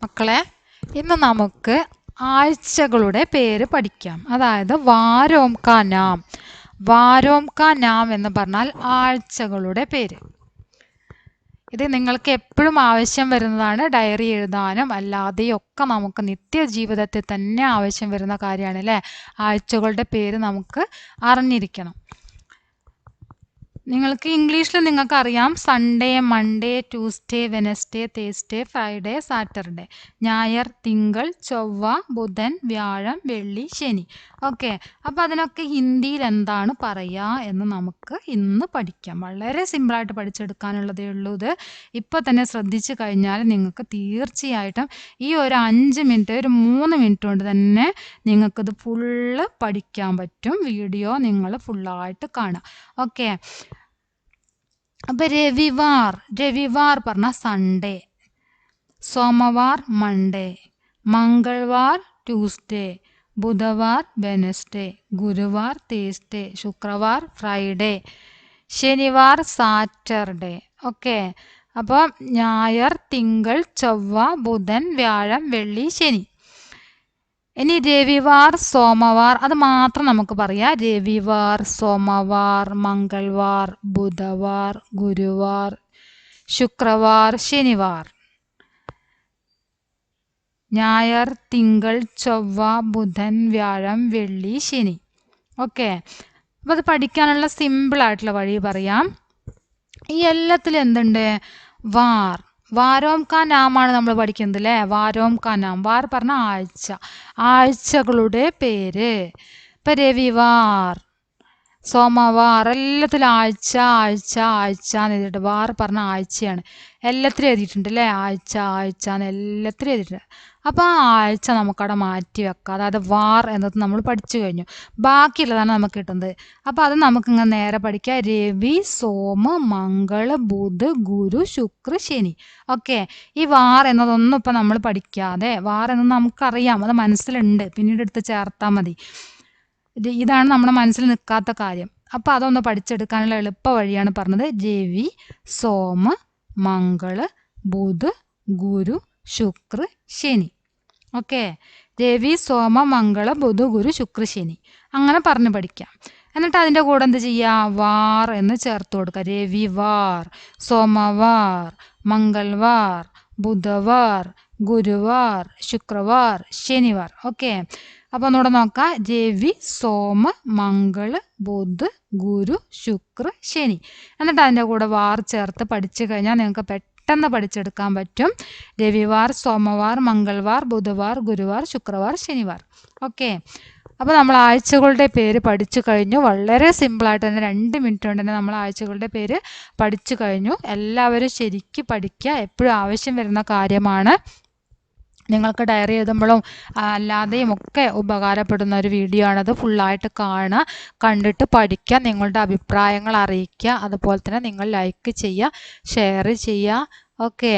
മക്കളെ, ഇന്ന് നമുക്ക് ആഴ്ചകളുടെ പേര് പഠിക്കാം. അതായത് വാരോം കാ നാം. വാരോം കാ നാം എന്ന് പറഞ്ഞാൽ ആഴ്ചകളുടെ പേര്. ഇത് നിങ്ങൾക്ക് എപ്പോഴും ആവശ്യം വരുന്നതാണ്. ഡയറി എഴുതാനും അല്ലാതെയും ഒക്കെ നമുക്ക് നിത്യജീവിതത്തിൽ തന്നെ ആവശ്യം വരുന്ന കാര്യമാണ് അല്ലേ? ആഴ്ചകളുടെ പേര് നമുക്ക് അറിഞ്ഞിരിക്കണം. നിങ്ങൾക്ക് ഇംഗ്ലീഷിൽ നിങ്ങൾക്ക് അറിയാം Sunday, Monday, Tuesday, Wednesday, Thursday, Friday, Saturday, ഞായർ, തിങ്കൾ, ചൊവ്വ, ബുധൻ, വ്യാഴം, വെള്ളി, ശനി. ഓക്കെ, അപ്പോൾ അതിനൊക്കെ ഹിന്ദിയിൽ എന്താണ് പറയുക എന്ന് നമുക്ക് ഇന്ന് പഠിക്കാം. വളരെ സിമ്പിളായിട്ട് പഠിച്ചെടുക്കാനുള്ളതേ ഉള്ളൂ. ഇത് ഇപ്പോൾ തന്നെ ശ്രദ്ധിച്ചു കഴിഞ്ഞാൽ നിങ്ങൾക്ക് തീർച്ചയായിട്ടും ഈ ഒരു 5 മിനിറ്റ്, ഒരു 3 മിനിറ്റ് കൊണ്ട് തന്നെ നിങ്ങൾക്കിത് ഫുള്ള് പഠിക്കാൻ പറ്റും. വീഡിയോ നിങ്ങൾ ഫുള്ളായിട്ട് കാണാം. ഓക്കെ, അപ്പോൾ രവിവാർ പറഞ്ഞാൽ സൺഡേ, സോമവാർ മൺഡേ, മംഗൾവാർ ട്യൂസ്ഡേ, ബുധവാർ വെനസ്ഡേ, ഗുരുവാർ തേഴ്സ്ഡേ, ശുക്രവാർ ഫ്രൈഡേ, ശനിവാർ സാറ്റർഡേ. ഓക്കെ, അപ്പോൾ ഞായർ, തിങ്കൾ, ചൊവ്വ, ബുധൻ, വ്യാഴം, വെള്ളി, ശനി. ഇനി രവിവാർ, സോമവാർ, അത് മാത്രം നമുക്ക് പറയാം. രവിവാർ, സോമവാർ, മംഗൾവാർ, ബുധവാർ, ഗുരുവാർ, ശുക്രവാർ, ശനിവാർ. ഞായർ, തിങ്കൾ, ചൊവ്വ, ബുധൻ, വ്യാഴം, വെള്ളി, ശനി. ഓക്കെ, അപ്പോൾ അത് പഠിക്കാനുള്ള സിമ്പിളായിട്ടുള്ള വഴി പറയാം. ഈ എല്ലാത്തിലും എന്തുണ്ട്? വാർ. വാരോം കാ നാമാണ് നമ്മൾ പഠിക്കുന്നത് അല്ലേ? വാരോം കാ നാം. വാർ പറഞ്ഞ ആഴ്ച, ആഴ്ചകളുടെ പേര്. ഇപ്പം രവിവാർ, സോമവാർ, എല്ലാത്തിലും ആഴ്ച ആഴ്ച ആഴ്ച എന്ന് എഴുതിയിട്ട് വാർ പറഞ്ഞ ആഴ്ചയാണ്. എല്ലാത്തിലും എഴുതിയിട്ടുണ്ട് അല്ലേ? ആഴ്ച ആഴ്ച എന്ന് എല്ലാത്തിലും എഴുതിയിട്ടുണ്ട്. അപ്പോൾ ആ ആഴ്ച നമുക്കവിടെ മാറ്റി വെക്കാം. അതായത് വാർ എന്നത് നമ്മൾ പഠിച്ചു കഴിഞ്ഞു. ബാക്കിയുള്ളതാണ് നമുക്ക് കിട്ടുന്നത്. അപ്പോൾ അത് നമുക്കിങ്ങനെ നേരെ പഠിക്കാം. രവി, സോമ, മംഗള, ബുധ, ഗുരു, ശുക്ര, ശനി. ഓക്കെ, ഈ വാർ എന്നതൊന്നും ഇപ്പം നമ്മൾ പഠിക്കാതെ, വാർ എന്നത് നമുക്കറിയാം, അത് മനസ്സിലുണ്ട്, പിന്നീട് എടുത്ത് ചേർത്താൽ മതി. ഇതാണ് നമ്മുടെ മനസ്സിൽ നിൽക്കാത്ത കാര്യം. അപ്പോൾ അതൊന്ന് പഠിച്ചെടുക്കാനുള്ള എളുപ്പ വഴിയാണ് പറഞ്ഞത്. രവി, സോമ, മംഗള, ബുധ, ഗുരു, ശുക്ര, ശനി. ഓക്കെ, രവി, സോമ, മംഗള, ബുധ, ഗുരു, ശുക്ര, ശനി. അങ്ങനെ പറഞ്ഞ് പഠിക്കാം. എന്നിട്ട് അതിൻ്റെ കൂടെ എന്ത് ചെയ്യുക? വാർ എന്ന് ചേർത്ത് കൊടുക്കുക. രവിവാർ, സോമവാർ, മംഗൾവാർ, ബുധവാർ, ഗുരുവാർ, ശുക്രവാർ, ശനിവാർ. ഓക്കെ, അപ്പോൾ ഒന്നുകൂടെ നോക്കാം. രവി, സോമ, മംഗള, ബുധ, ഗുരു, ശുക്ര, ശനി. എന്നിട്ട് അതിൻ്റെ കൂടെ വാർ ചേർത്ത് പഠിച്ചു കഴിഞ്ഞാൽ നിങ്ങൾക്ക് പെട്ടെന്ന് പഠിച്ചെടുക്കാൻ പറ്റും. രവിവാർ, സോമവാർ, മംഗൾവാർ, ബുധവാർ, ഗുരുവാർ, ശുക്രവാർ, ശനിവാർ. ഓക്കെ, അപ്പോൾ നമ്മൾ ആഴ്ചകളുടെ പേര് പഠിച്ചു കഴിഞ്ഞു. വളരെ സിമ്പിളായിട്ട് തന്നെ 2 മിനിറ്റ് കൊണ്ട് തന്നെ നമ്മൾ ആഴ്ചകളുടെ പേര് പഠിച്ചു കഴിഞ്ഞു. എല്ലാവരും ശരിക്കും പഠിക്കുക. എപ്പോഴും ആവശ്യം വരുന്ന കാര്യമാണ്. നിങ്ങൾക്ക് ഡയറി എഴുതുമ്പോഴും അല്ലാതെയും ഒക്കെ ഉപകാരപ്പെടുന്ന ഒരു വീഡിയോ ആണത്. ഫുള്ളായിട്ട് കാണുക, കണ്ടിട്ട് പഠിക്കുക, നിങ്ങളുടെ അഭിപ്രായങ്ങൾ അറിയിക്കുക. അതുപോലെ തന്നെ നിങ്ങൾ ലൈക്ക് ചെയ്യുക, ഷെയർ ചെയ്യുക. ഓക്കെ.